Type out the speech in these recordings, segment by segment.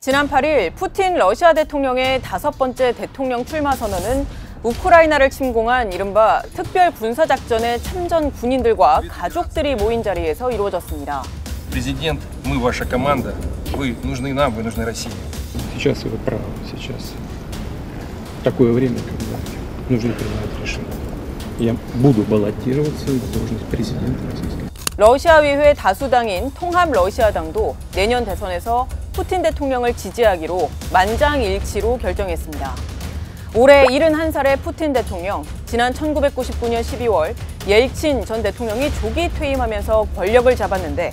지난 8일 푸틴 러시아 대통령의 5번째 대통령 출마 선언은 우크라이나를 침공한 이른바 특별 군사작전의 참전 군인들과 가족들이 모인 자리에서 이루어졌습니다. Президент, мы ваша команда. Вы нужны нам, вы нужны России. Сейчас вы правы, сейчас такое время, когда нужно принимать решение. Я буду баллотироваться на должность президента Российской. 러시아 의회 다수당인 통합 러시아당도 내년 대선에서 푸틴 대통령을 지지하기로 만장일치로 결정했습니다. 올해 71살의 푸틴 대통령, 지난 1999년 12월 옐친 전 대통령이 조기 퇴임하면서 권력을 잡았는데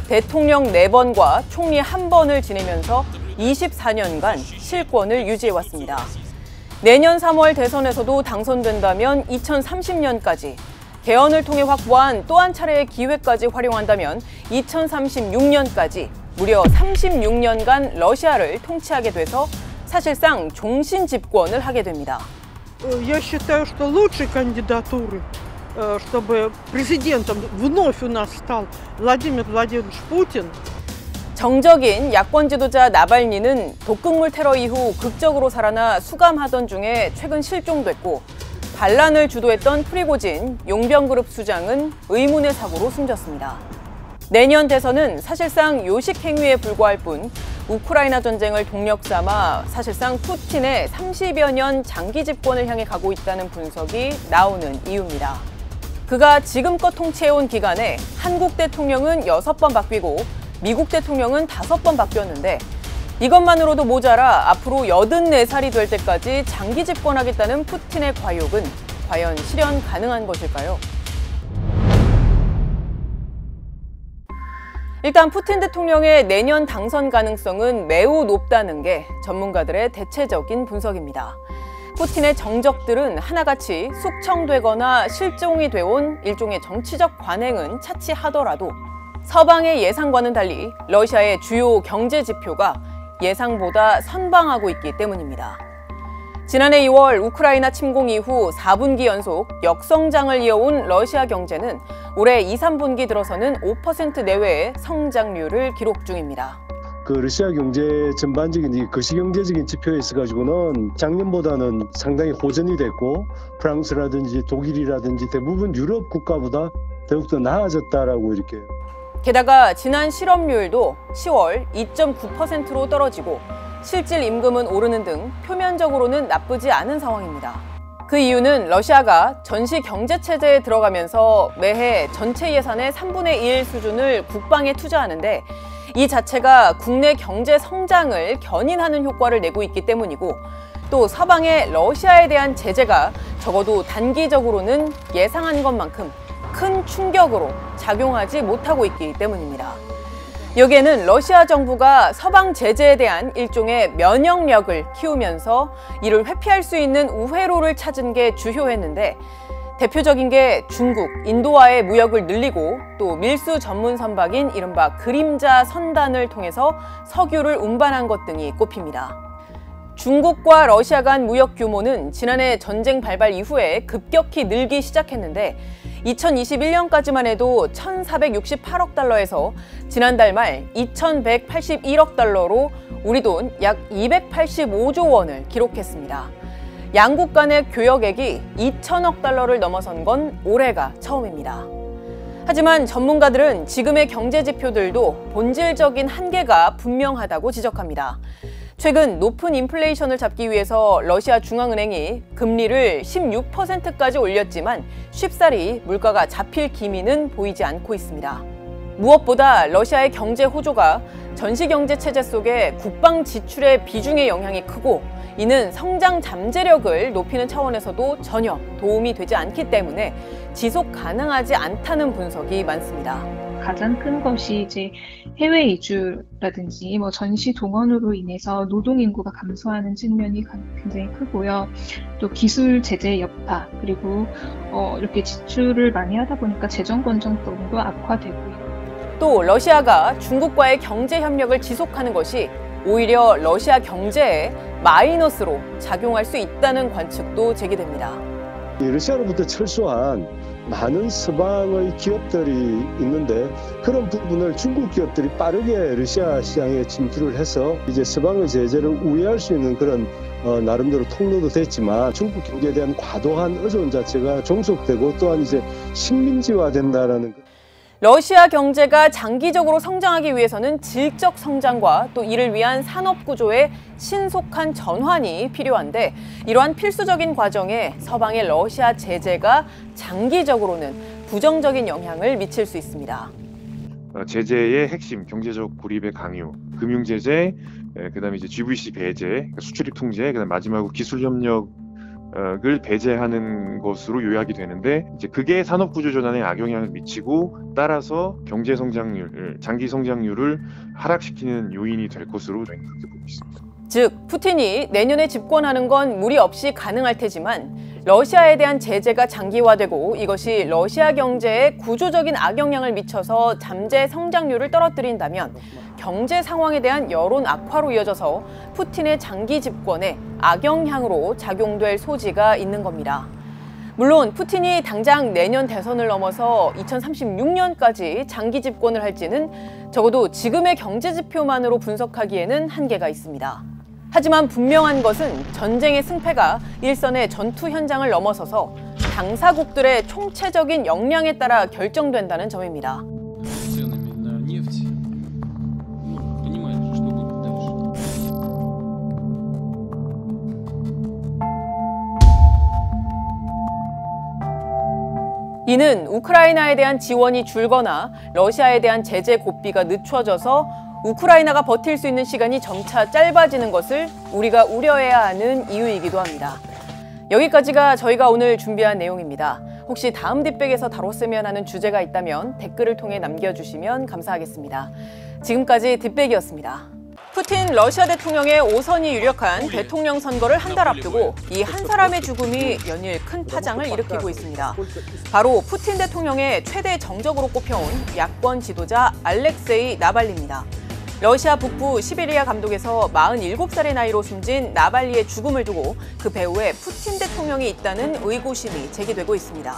대통령 4번과 총리 1번을 지내면서 24년간 실권을 유지해왔습니다. 내년 3월 대선에서도 당선된다면 2030년까지, 개헌을 통해 확보한 또 한 차례의 기회까지 활용한다면 2036년까지 무려 36년간 러시아를 통치하게 돼서 사실상 종신 집권을 하게 됩니다. Я считаю, что лучшей кандидатуры, чтобы президентом вновь у нас стал Владимир Владимирович Путин. 정적인 야권 지도자 나발니는 독극물 테러 이후 극적으로 살아나 수감하던 중에 최근 실종됐고, 반란을 주도했던 프리고진 용병그룹 수장은 의문의 사고로 숨졌습니다. 내년 대선은 사실상 요식 행위에 불과할 뿐 우크라이나 전쟁을 동력 삼아 사실상 푸틴의 30여 년 장기 집권을 향해 가고 있다는 분석이 나오는 이유입니다. 그가 지금껏 통치해온 기간에 한국 대통령은 6번 바뀌고 미국 대통령은 5번 바뀌었는데 이것만으로도 모자라 앞으로 84살이 될 때까지 장기 집권하겠다는 푸틴의 과욕은 과연 실현 가능한 것일까요? 일단 푸틴 대통령의 내년 당선 가능성은 매우 높다는 게 전문가들의 대체적인 분석입니다. 푸틴의 정적들은 하나같이 숙청되거나 실종이 되어온 일종의 정치적 관행은 차치하더라도 서방의 예상과는 달리 러시아의 주요 경제 지표가 예상보다 선방하고 있기 때문입니다. 지난해 2월 우크라이나 침공 이후 4분기 연속 역성장을 이어온 러시아 경제는 올해 2, 3분기 들어서는 5% 내외의 성장률을 기록 중입니다. 러시아 경제 전반적인 거시경제적인 지표에 있어가지고는 작년보다는 상당히 호전이 됐고 프랑스라든지 독일이라든지 대부분 유럽 국가보다 더욱더 나아졌다라고 이렇게. 게다가 지난 실업률도 10월 2.9%로 떨어지고 실질 임금은 오르는 등 표면적으로는 나쁘지 않은 상황입니다. 그 이유는 러시아가 전시 경제 체제에 들어가면서 매해 전체 예산의 3분의 1 수준을 국방에 투자하는데 이 자체가 국내 경제 성장을 견인하는 효과를 내고 있기 때문이고, 또 서방의 러시아에 대한 제재가 적어도 단기적으로는 예상한 것만큼 큰 충격으로 작용하지 못하고 있기 때문입니다. 여기에는 러시아 정부가 서방 제재에 대한 일종의 면역력을 키우면서 이를 회피할 수 있는 우회로를 찾은 게 주요했는데, 대표적인 게 중국, 인도와의 무역을 늘리고 또 밀수 전문 선박인 이른바 그림자 선단을 통해서 석유를 운반한 것 등이 꼽힙니다. 중국과 러시아 간 무역 규모는 지난해 전쟁 발발 이후에 급격히 늘기 시작했는데 2021년까지만 해도 1,468억 달러에서 지난달 말 2,181억 달러로 우리 돈 약 285조 원을 기록했습니다. 양국 간의 교역액이 2천억 달러를 넘어선 건 올해가 처음입니다. 하지만 전문가들은 지금의 경제 지표들도 본질적인 한계가 분명하다고 지적합니다. 최근 높은 인플레이션을 잡기 위해서 러시아 중앙은행이 금리를 16%까지 올렸지만 쉽사리 물가가 잡힐 기미는 보이지 않고 있습니다. 무엇보다 러시아의 경제 호조가 전시경제 체제 속에 국방 지출의 비중의 영향이 크고, 이는 성장 잠재력을 높이는 차원에서도 전혀 도움이 되지 않기 때문에 지속 가능하지 않다는 분석이 많습니다. 가장 큰 것이 이제 해외 이주라든지 전시 동원으로 인해서 노동 인구가 감소하는 측면이 굉장히 크고요. 또 기술 제재 여파, 그리고 이렇게 지출을 많이 하다 보니까 재정 건전성도 악화되고 있고. 또 러시아가 중국과의 경제 협력을 지속하는 것이 오히려 러시아 경제에 마이너스로 작용할 수 있다는 관측도 제기됩니다. 러시아로부터 철수한 많은 서방의 기업들이 있는데 그런 부분을 중국 기업들이 빠르게 러시아 시장에 침투를 해서 이제 서방의 제재를 우회할 수 있는 그런 나름대로 통로도 됐지만 중국 경제에 대한 과도한 의존 자체가 종속되고 또한 이제 식민지화된다라는 러시아 경제가 장기적으로 성장하기 위해서는 질적 성장과 또 이를 위한 산업 구조의 신속한 전환이 필요한데 이러한 필수적인 과정에 서방의 러시아 제재가 장기적으로는 부정적인 영향을 미칠 수 있습니다. 제재의 핵심, 경제적 고립의 강요, 금융 제재, 그다음에 이제 GVC 배제, 수출입 통제, 그다음 마지막으로 기술 협력을 배제하는 것으로 요약이 되는데 이제 그게 산업 구조 전환에 악영향을 미치고 따라서 경제 성장률, 장기 성장률을 하락시키는 요인이 될 것으로 저희는 그렇게 보고 있습니다. 즉, 푸틴이 내년에 집권하는 건 무리 없이 가능할 테지만 러시아에 대한 제재가 장기화되고 이것이 러시아 경제에 구조적인 악영향을 미쳐서 잠재 성장률을 떨어뜨린다면 경제 상황에 대한 여론 악화로 이어져서 푸틴의 장기 집권에 악영향으로 작용될 소지가 있는 겁니다. 물론 푸틴이 당장 내년 대선을 넘어서 2036년까지 장기 집권을 할지는 적어도 지금의 경제 지표만으로 분석하기에는 한계가 있습니다. 하지만 분명한 것은 전쟁의 승패가 일선의 전투 현장을 넘어서서 당사국들의 총체적인 역량에 따라 결정된다는 점입니다. 이는 우크라이나에 대한 지원이 줄거나 러시아에 대한 제재 고삐가 늦춰져서 우크라이나가 버틸 수 있는 시간이 점차 짧아지는 것을 우리가 우려해야 하는 이유이기도 합니다. 여기까지가 저희가 오늘 준비한 내용입니다. 혹시 다음 뒷백에서 다뤘으면 하는 주제가 있다면 댓글을 통해 남겨주시면 감사하겠습니다. 지금까지 뒷백이었습니다. 푸틴 러시아 대통령의 5선이 유력한 대통령 선거를 한 달 앞두고 이 한 사람의 죽음이 연일 큰 파장을 일으키고 있습니다. 바로 푸틴 대통령의 최대 정적으로 꼽혀온 야권 지도자 알렉세이 나발리입니다. 러시아 북부 시베리아 감독에서 47살의 나이로 숨진 나발리의 죽음을 두고 그 배후에 푸틴 대통령이 있다는 의구심이 제기되고 있습니다.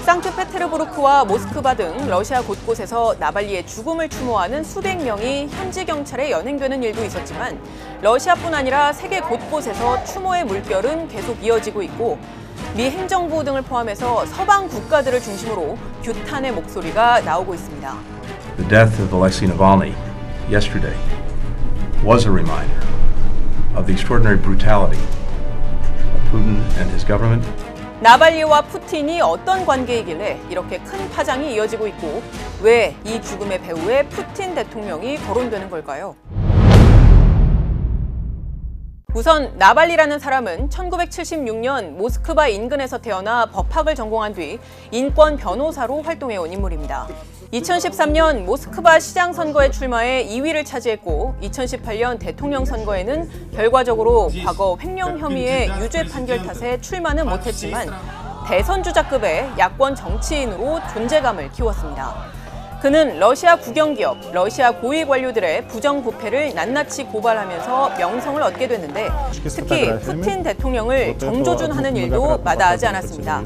상트페테르부르크와 모스크바 등 러시아 곳곳에서 나발리의 죽음을 추모하는 수백 명이 현지 경찰에 연행되는 일도 있었지만 러시아뿐 아니라 세계 곳곳에서 추모의 물결은 계속 이어지고 있고 미 행정부 등을 포함해서 서방 국가들을 중심으로 규탄의 목소리가 나오고 있습니다. The death of Alexei Navalny yesterday was a reminder of the extraordinary brutality of Putin and his government. 나발리와 푸틴이 어떤 관계이길래 이렇게 큰 파장이 이어지고 있고 왜 이 죽음의 배후에 푸틴 대통령이 거론되는 걸까요? 우선 나발리라는 사람은 1976년 모스크바 인근에서 태어나 법학을 전공한 뒤 인권 변호사로 활동해온 인물입니다. 2013년 모스크바 시장 선거에 출마해 2위를 차지했고 2018년 대통령 선거에는 결과적으로 과거 횡령 혐의의 유죄 판결 탓에 출마는 못했지만 대선 주자급의 야권 정치인으로 존재감을 키웠습니다. 그는 러시아 국영기업, 러시아 고위 관료들의 부정부패를 낱낱이 고발하면서 명성을 얻게 됐는데 특히 푸틴 대통령을 정조준하는 일도 마다하지 않았습니다.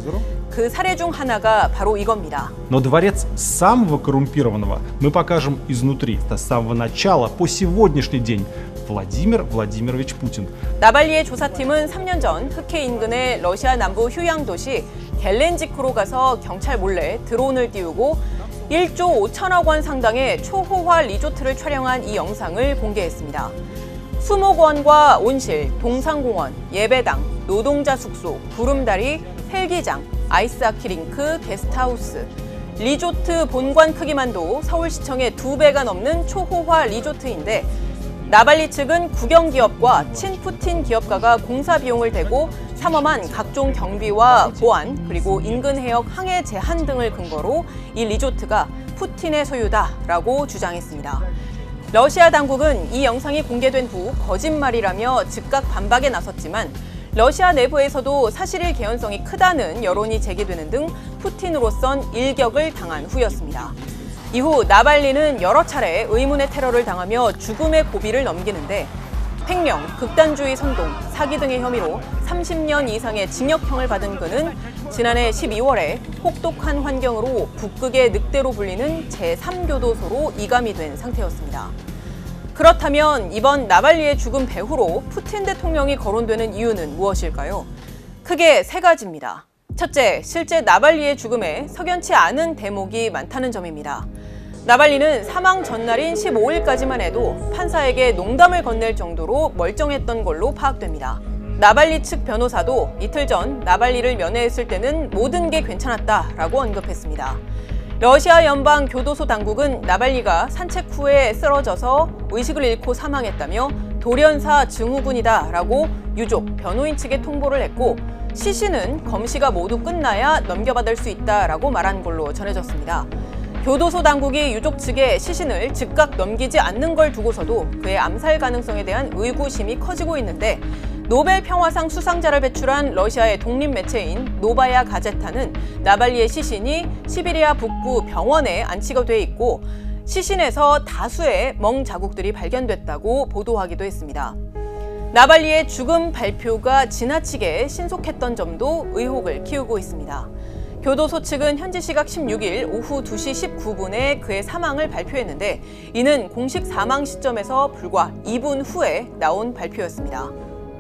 그 사례 중 하나가 바로 이겁니다. Но дворец самого коррумпированного мы покажем изнутри, с самого начала по сегодняшний день. Владимир Владимирович Путин. 나발리의 조사팀은 3년 전 흑해 인근의 러시아 남부 휴양 도시 겔렌지크로 가서 경찰 몰래 드론을 띄우고 1조 5천억 원 상당의 초호화 리조트를 촬영한 이 영상을 공개했습니다. 수목원과 온실, 동상공원, 예배당, 노동자 숙소, 구름다리, 헬기장, 아이스하키 링크, 게스트하우스, 리조트 본관 크기만도 서울시청의 2배가 넘는 초호화 리조트인데 나발리 측은 국영기업과 친푸틴 기업가가 공사 비용을 대고 삼엄한 각종 경비와 보안 그리고 인근 해역 항해 제한 등을 근거로 이 리조트가 푸틴의 소유다라고 주장했습니다. 러시아 당국은 이 영상이 공개된 후 거짓말이라며 즉각 반박에 나섰지만 러시아 내부에서도 사실일 개연성이 크다는 여론이 제기되는 등 푸틴으로선 일격을 당한 후였습니다. 이후 나발리는 여러 차례 의문의 테러를 당하며 죽음의 고비를 넘기는데 횡령, 극단주의 선동, 사기 등의 혐의로 30년 이상의 징역형을 받은 그는 지난해 12월에 혹독한 환경으로 북극의 늑대로 불리는 제3교도소로 이감이 된 상태였습니다. 그렇다면 이번 나발리의 죽음 배후로 푸틴 대통령이 거론되는 이유는 무엇일까요? 크게 세 가지입니다. 첫째, 실제 나발리의 죽음에 석연치 않은 대목이 많다는 점입니다. 나발리는 사망 전날인 15일까지만 해도 판사에게 농담을 건넬 정도로 멀쩡했던 걸로 파악됩니다. 나발리 측 변호사도 이틀 전 나발리를 면회했을 때는 모든 게 괜찮았다라고 언급했습니다. 러시아 연방 교도소 당국은 나발리가 산책 후에 쓰러져서 의식을 잃고 사망했다며 돌연사 증후군이다라고 유족, 변호인 측에 통보를 했고 시신은 검시가 모두 끝나야 넘겨받을 수 있다라고 말한 걸로 전해졌습니다. 교도소 당국이 유족 측에 시신을 즉각 넘기지 않는 걸 두고서도 그의 암살 가능성에 대한 의구심이 커지고 있는데 노벨 평화상 수상자를 배출한 러시아의 독립 매체인 노바야 가제타는 나발리의 시신이 시베리아 북부 병원에 안치가 돼 있고 시신에서 다수의 멍 자국들이 발견됐다고 보도하기도 했습니다. 나발리의 죽음 발표가 지나치게 신속했던 점도 의혹을 키우고 있습니다. 교도소 측은 현지 시각 16일 오후 2시 19분에 그의 사망을 발표했는데 이는 공식 사망 시점에서 불과 2분 후에 나온 발표였습니다.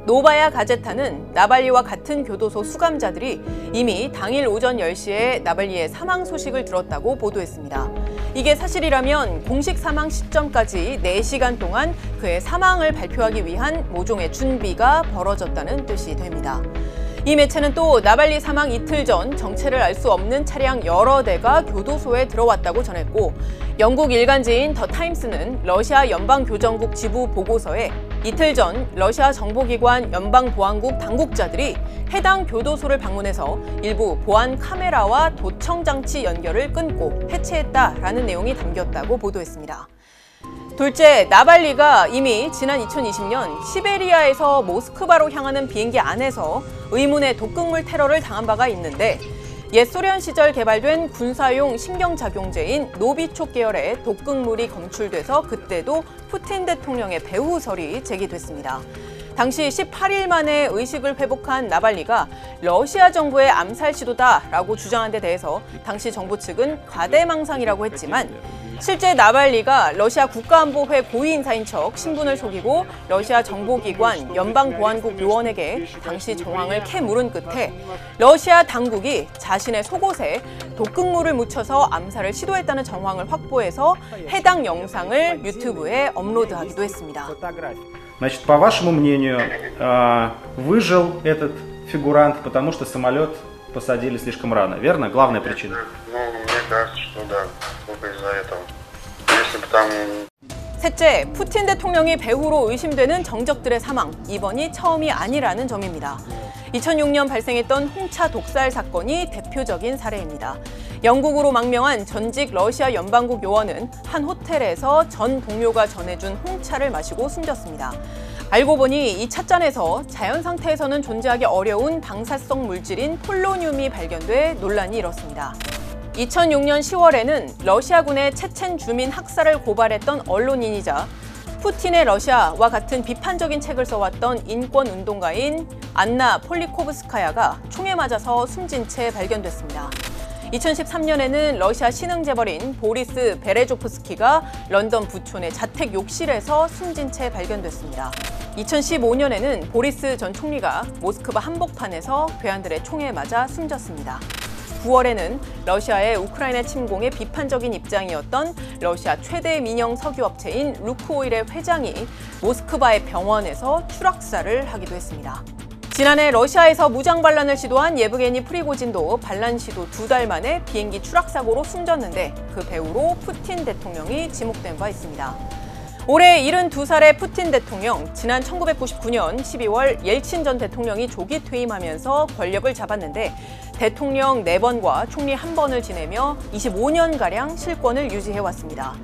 노바야 가제타는 나발리와 같은 교도소 수감자들이 이미 당일 오전 10시에 나발리의 사망 소식을 들었다고 보도했습니다. 이게 사실이라면 공식 사망 시점까지 4시간 동안 그의 사망을 발표하기 위한 모종의 준비가 벌어졌다는 뜻이 됩니다. 이 매체는 또 나발리 사망 이틀 전 정체를 알 수 없는 차량 여러 대가 교도소에 들어왔다고 전했고 영국 일간지인 더 타임스는 러시아 연방교정국 지부 보고서에 이틀 전 러시아 정보기관 연방보안국 당국자들이 해당 교도소를 방문해서 일부 보안 카메라와 도청 장치 연결을 끊고 해체했다라는 내용이 담겼다고 보도했습니다. 둘째, 나발리가 이미 지난 2020년 시베리아에서 모스크바로 향하는 비행기 안에서 의문의 독극물 테러를 당한 바가 있는데 옛 소련 시절 개발된 군사용 신경작용제인 노비촉 계열의 독극물이 검출돼서 그때도 푸틴 대통령의 배후설이 제기됐습니다. 당시 18일 만에 의식을 회복한 나발리가 러시아 정부의 암살 시도다라고 주장한 데 대해서 당시 정부 측은 과대망상이라고 했지만 실제 나발리가 러시아 국가안보회 고위인사인 척 신분을 속이고 러시아 정보기관 연방보안국 요원에게 당시 정황을 캐물은 끝에 러시아 당국이 자신의 속옷에 독극물을 묻혀서 암살을 시도했다는 정황을 확보해서 해당 영상을 유튜브에 업로드하기도 했습니다. Значит, по вашему мнению, выжил этот фигурант, потому что самолет посадили слишком рано, верно? Главная причина. Ну, мне кажется, что да, только из-за этого. Если бы там... 셋째, 푸틴 대통령이 배후로 의심되는 정적들의 사망, 이번이 처음이 아니라는 점입니다. 2006년 발생했던 홍차 독살 사건이 대표적인 사례입니다. 영국으로 망명한 전직 러시아 연방국 요원은 한 호텔에서 전 동료가 전해준 홍차를 마시고 숨졌습니다. 알고 보니 이 찻잔에서 자연 상태에서는 존재하기 어려운 방사성 물질인 폴로늄이 발견돼 논란이 일었습니다. 2006년 10월에는 러시아군의 체첸 주민 학살을 고발했던 언론인이자 푸틴의 러시아와 같은 비판적인 책을 써왔던 인권운동가인 안나 폴리코브스카야가 총에 맞아서 숨진 채 발견됐습니다. 2013년에는 러시아 신흥재벌인 보리스 베레조프스키가 런던 부촌의 자택 욕실에서 숨진 채 발견됐습니다. 2015년에는 보리스 전 총리가 모스크바 한복판에서 괴한들의 총에 맞아 숨졌습니다. 9월에는 러시아의 우크라이나 침공에 비판적인 입장이었던 러시아 최대 민영 석유업체인 루크오일의 회장이 모스크바의 병원에서 추락사를 하기도 했습니다. 지난해 러시아에서 무장 반란을 시도한 예브게니 프리고진도 반란 시도 2달 만에 비행기 추락 사고로 숨졌는데 그 배후로 푸틴 대통령이 지목된 바 있습니다. 올해 72살의 푸틴 대통령, 지난 1999년 12월 옐친 전 대통령이 조기 퇴임하면서 권력을 잡았는데 대통령 4번과 총리 1번을 지내며 25년가량 실권을 유지해왔습니다.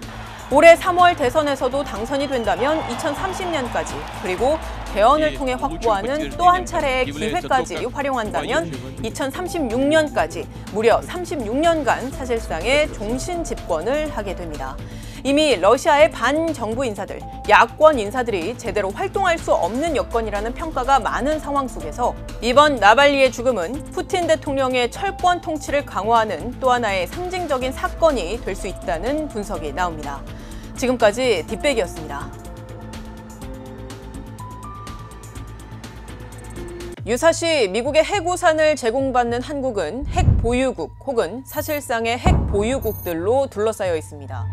올해 3월 대선에서도 당선이 된다면 2030년까지 그리고 개헌을 통해 확보하는 또 한 차례의 기회까지 활용한다면 2036년까지 무려 36년간 사실상의 종신 집권을 하게 됩니다. 이미 러시아의 반정부 인사들, 야권 인사들이 제대로 활동할 수 없는 여건이라는 평가가 많은 상황 속에서 이번 나발리의 죽음은 푸틴 대통령의 철권 통치를 강화하는 또 하나의 상징적인 사건이 될 수 있다는 분석이 나옵니다. 지금까지 뒷백이었습니다. 유사시 미국의 핵우산을 제공받는 한국은 핵 보유국 혹은 사실상의 핵 보유국들로 둘러싸여 있습니다.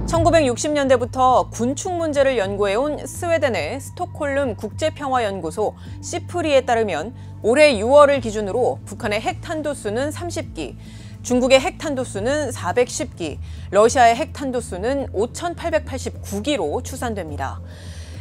1960년대부터 군축 문제를 연구해온 스웨덴의 스톡홀름 국제평화연구소 시프리에 따르면 올해 6월을 기준으로 북한의 핵탄두수는 30기, 중국의 핵탄두수는 410기, 러시아의 핵탄두수는 5,889기로 추산됩니다.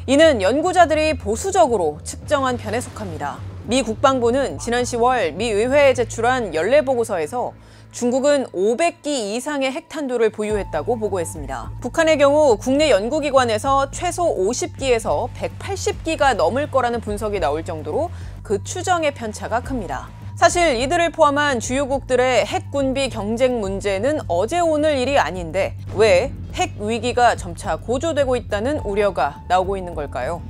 이는 연구자들이 보수적으로 측정한 편에 속합니다. 미 국방부는 지난 10월 미 의회에 제출한 연례보고서에서 중국은 500기 이상의 핵탄두를 보유했다고 보고했습니다. 북한의 경우 국내 연구기관에서 최소 50기에서 180기가 넘을 거라는 분석이 나올 정도로 그 추정의 편차가 큽니다. 사실 이들을 포함한 주요국들의 핵군비 경쟁 문제는 어제 오늘 일이 아닌데 왜 핵 위기가 점차 고조되고 있다는 우려가 나오고 있는 걸까요?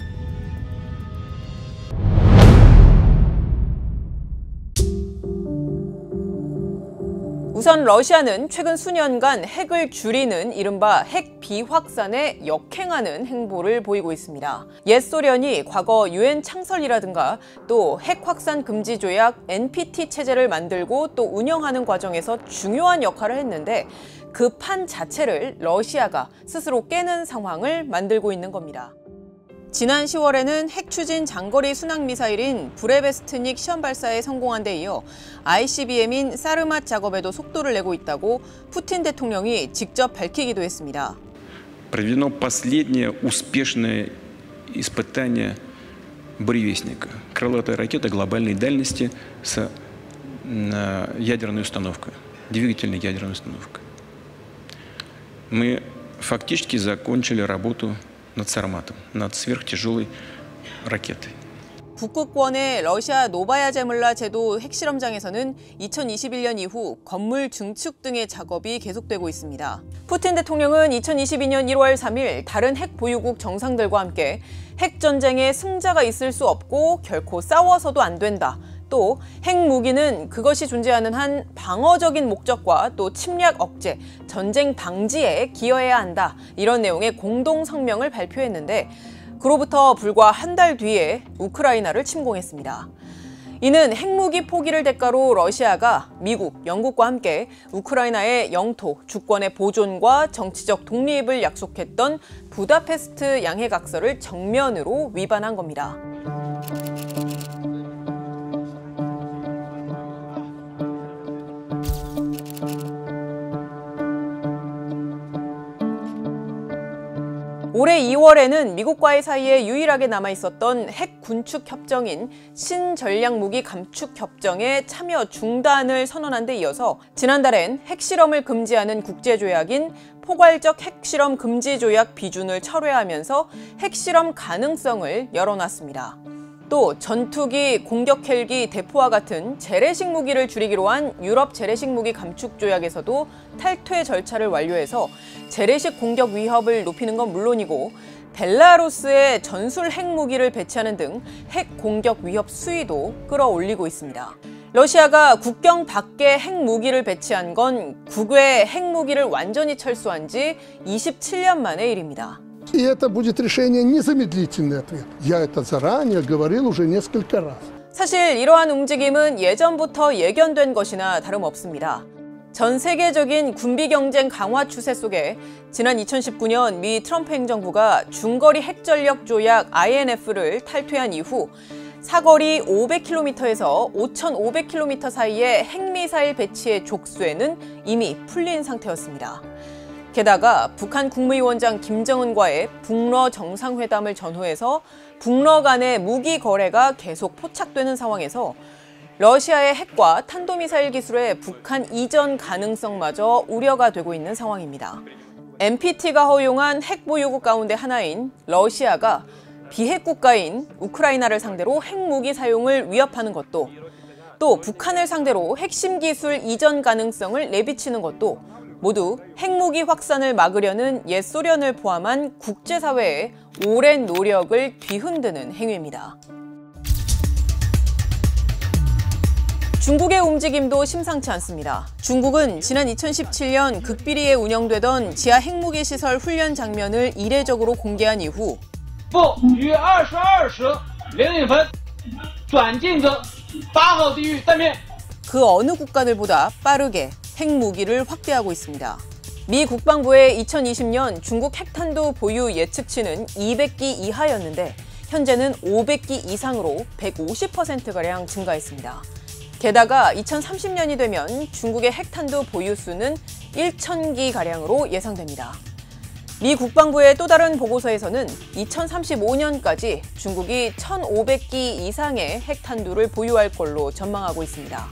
우선 러시아는 최근 수년간 핵을 줄이는 이른바 핵 비확산에 역행하는 행보를 보이고 있습니다. 옛 소련이 과거 유엔 창설이라든가 또 핵 확산 금지 조약 NPT 체제를 만들고 또 운영하는 과정에서 중요한 역할을 했는데 그 판 자체를 러시아가 스스로 깨는 상황을 만들고 있는 겁니다. 지난 10월에는 핵 추진 장거리 순항 미사일인 브레베스트닉 시험 발사에 성공한 데 이어 ICBM인 사르맛 작업에도 속도를 내고 있다고 푸틴 대통령이 직접 밝히기도 했습니다. Проведено последнее успешное испытание буревестника. Крылатая ракета глобальной дальности с ядерной установкой, двигательной ядерной установкой. Мы фактически закончили работу над Сарматом, над сверхтяжелой ракетой. 북극권의 러시아 노바야 제물라 제도 핵실험장에서는 2021년 이후 건물 증축 등의 작업이 계속되고 있습니다. 푸틴 대통령은 2022년 1월 3일 다른 핵 보유국 정상들과 함께 핵전쟁에 승자가 있을 수 없고 결코 싸워서도 안 된다. 또 핵무기는 그것이 존재하는 한 방어적인 목적과 또 침략 억제, 전쟁 방지에 기여해야 한다. 이런 내용의 공동 성명을 발표했는데 그로부터 불과 한 달 뒤에 우크라이나를 침공했습니다. 이는 핵무기 포기를 대가로 러시아가 미국, 영국과 함께 우크라이나의 영토, 주권의 보존과 정치적 독립을 약속했던 부다페스트 양해각서를 정면으로 위반한 겁니다. 올해 2월에는 미국과의 사이에 유일하게 남아있었던 핵 군축 협정인 신전략무기 감축 협정에 참여 중단을 선언한 데 이어서 지난달엔 핵실험을 금지하는 국제조약인 포괄적 핵실험 금지 조약 비준을 철회하면서 핵실험 가능성을 열어놨습니다. 또 전투기, 공격 헬기, 대포와 같은 재래식 무기를 줄이기로 한 유럽 재래식 무기 감축 조약에서도 탈퇴 절차를 완료해서 재래식 공격 위협을 높이는 건 물론이고 벨라루스에 전술 핵무기를 배치하는 등 핵 공격 위협 수위도 끌어올리고 있습니다. 러시아가 국경 밖에 핵무기를 배치한 건 국외 핵무기를 완전히 철수한 지 27년 만의 일입니다. И это будет решение незамедлительный ответ. Я это заранее говорил уже несколько раз. 사실 이러한 움직임은 예전부터 예견된 것이나 다름없습니다. 전 세계적인 군비 경쟁 강화 추세 속에 지난 2019년 미 트럼프 행정부가 중거리 핵전력 조약 INF를 탈퇴한 이후 사거리 500km에서 5,500km 사이의 핵미사일 배치의 족수에는 이미 풀린 상태였습니다. 게다가 북한 국무위원장 김정은과의 북러 정상회담을 전후해서 북러 간의 무기 거래가 계속 포착되는 상황에서 러시아의 핵과 탄도미사일 기술의 북한 이전 가능성마저 우려가 되고 있는 상황입니다. NPT가 허용한 핵 보유국 가운데 하나인 러시아가 비핵 국가인 우크라이나를 상대로 핵무기 사용을 위협하는 것도 또 북한을 상대로 핵심 기술 이전 가능성을 내비치는 것도 모두 핵무기 확산을 막으려는 옛 소련을 포함한 국제사회의 오랜 노력을 뒤흔드는 행위입니다. 중국의 움직임도 심상치 않습니다. 중국은 지난 2017년 극비리에 운영되던 지하 핵무기 시설 훈련 장면을 이례적으로 공개한 이후 그 어느 국가들보다 빠르게 핵무기를 확대하고 있습니다. 미 국방부의 2020년 중국 핵탄두 보유 예측치는 200기 이하였는데 현재는 500기 이상으로 150%가량 증가했습니다. 게다가 2030년이 되면 중국의 핵탄두 보유수는 1,000기가량으로 예상됩니다. 미 국방부의 또 다른 보고서에서는 2035년까지 중국이 1,500기 이상의 핵탄두를 보유할 걸로 전망하고 있습니다.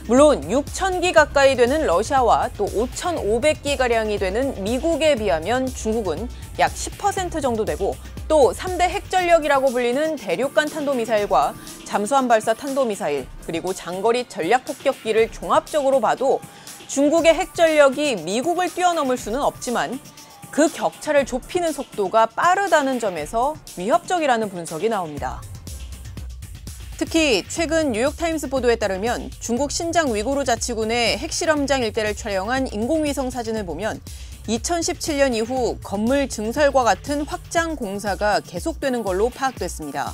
물론 6,000기 가까이 되는 러시아와 또 5,500기가량이 되는 미국에 비하면 중국은 약 10% 정도 되고 또 3대 핵전력이라고 불리는 대륙간 탄도미사일과 잠수함 발사 탄도미사일 그리고 장거리 전략폭격기를 종합적으로 봐도 중국의 핵전력이 미국을 뛰어넘을 수는 없지만 그 격차를 좁히는 속도가 빠르다는 점에서 위협적이라는 분석이 나옵니다. 특히 최근 뉴욕타임스 보도에 따르면 중국 신장 위구르 자치군의 핵실험장 일대를 촬영한 인공위성 사진을 보면 2017년 이후 건물 증설과 같은 확장 공사가 계속되는 걸로 파악됐습니다.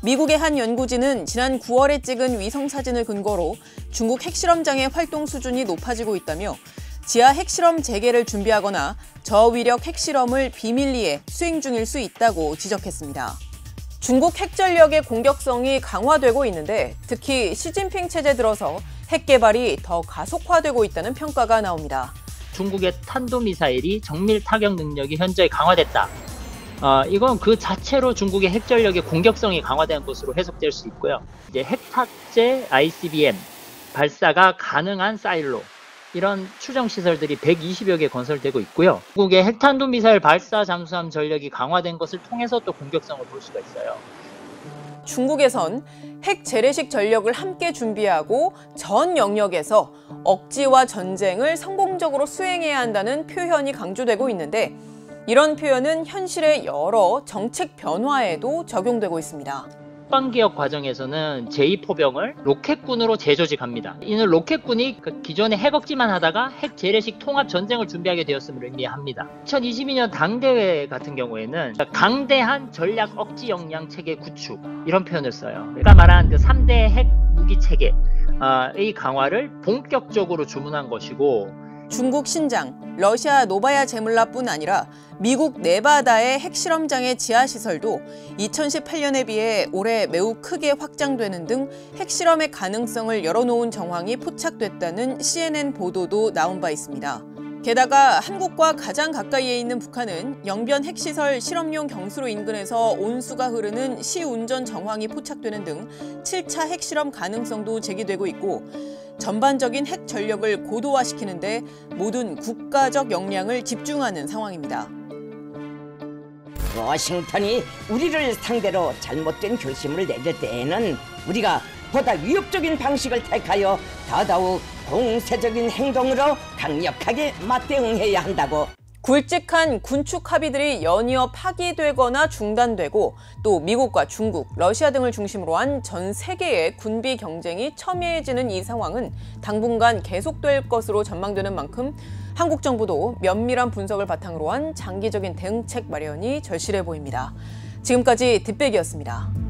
미국의 한 연구진은 지난 9월에 찍은 위성 사진을 근거로 중국 핵실험장의 활동 수준이 높아지고 있다며 지하 핵실험 재개를 준비하거나 저위력 핵실험을 비밀리에 수행 중일 수 있다고 지적했습니다. 중국 핵전력의 공격성이 강화되고 있는데 특히 시진핑 체제 들어서 핵 개발이 더 가속화되고 있다는 평가가 나옵니다. 중국의 탄도미사일이 정밀 타격 능력이 현저히 강화됐다. 이건 그 자체로 중국의 핵전력의 공격성이 강화된 것으로 해석될 수 있고요. 이제 핵탑재 ICBM 발사가 가능한 사일로 이런 추정 시설들이 120여 개 건설되고 있고요. 중국의 핵탄도미사일 발사 잠수함 전력이 강화된 것을 통해서 또 공격성을 볼 수가 있어요. 중국에선 핵 재래식 전력을 함께 준비하고 전 영역에서 억지와 전쟁을 성공적으로 수행해야 한다는 표현이 강조되고 있는데 이런 표현은 현실의 여러 정책 변화에도 적용되고 있습니다. 국방개혁 과정에서는 제2포병을 로켓군으로 재조직합니다. 이는 로켓군이 기존에 핵억지만 하다가 핵 재래식 통합 전쟁을 준비하게 되었음을 의미합니다. 2022년 당대회 같은 경우에는 강대한 전략 억지 역량 체계 구축 이런 표현을 써요. 그러니까 말한 그 3대 핵 무기 체계의 강화를 본격적으로 주문한 것이고 중국 신장, 러시아 노바야 제물라뿐 아니라 미국 네바다의 핵실험장의 지하시설도 2018년에 비해 올해 매우 크게 확장되는 등 핵실험의 가능성을 열어놓은 정황이 포착됐다는 CNN 보도도 나온 바 있습니다. 게다가 한국과 가장 가까이에 있는 북한은 영변 핵시설 실험용 경수로 인근에서 온수가 흐르는 시운전 정황이 포착되는 등 7차 핵실험 가능성도 제기되고 있고 전반적인 핵 전력을 고도화시키는 데 모든 국가적 역량을 집중하는 상황입니다. 워싱턴이 우리를 상대로 잘못된 결심을 내릴 때에는 우리가 보다 위협적인 방식을 택하여 더더욱 공세적인 행동으로 강력하게 맞대응해야 한다고. 굵직한 군축 합의들이 연이어 파기되거나 중단되고 또 미국과 중국, 러시아 등을 중심으로 한 전 세계의 군비 경쟁이 첨예해지는 이 상황은 당분간 계속될 것으로 전망되는 만큼 한국 정부도 면밀한 분석을 바탕으로 한 장기적인 대응책 마련이 절실해 보입니다. 지금까지 뒷배기였습니다.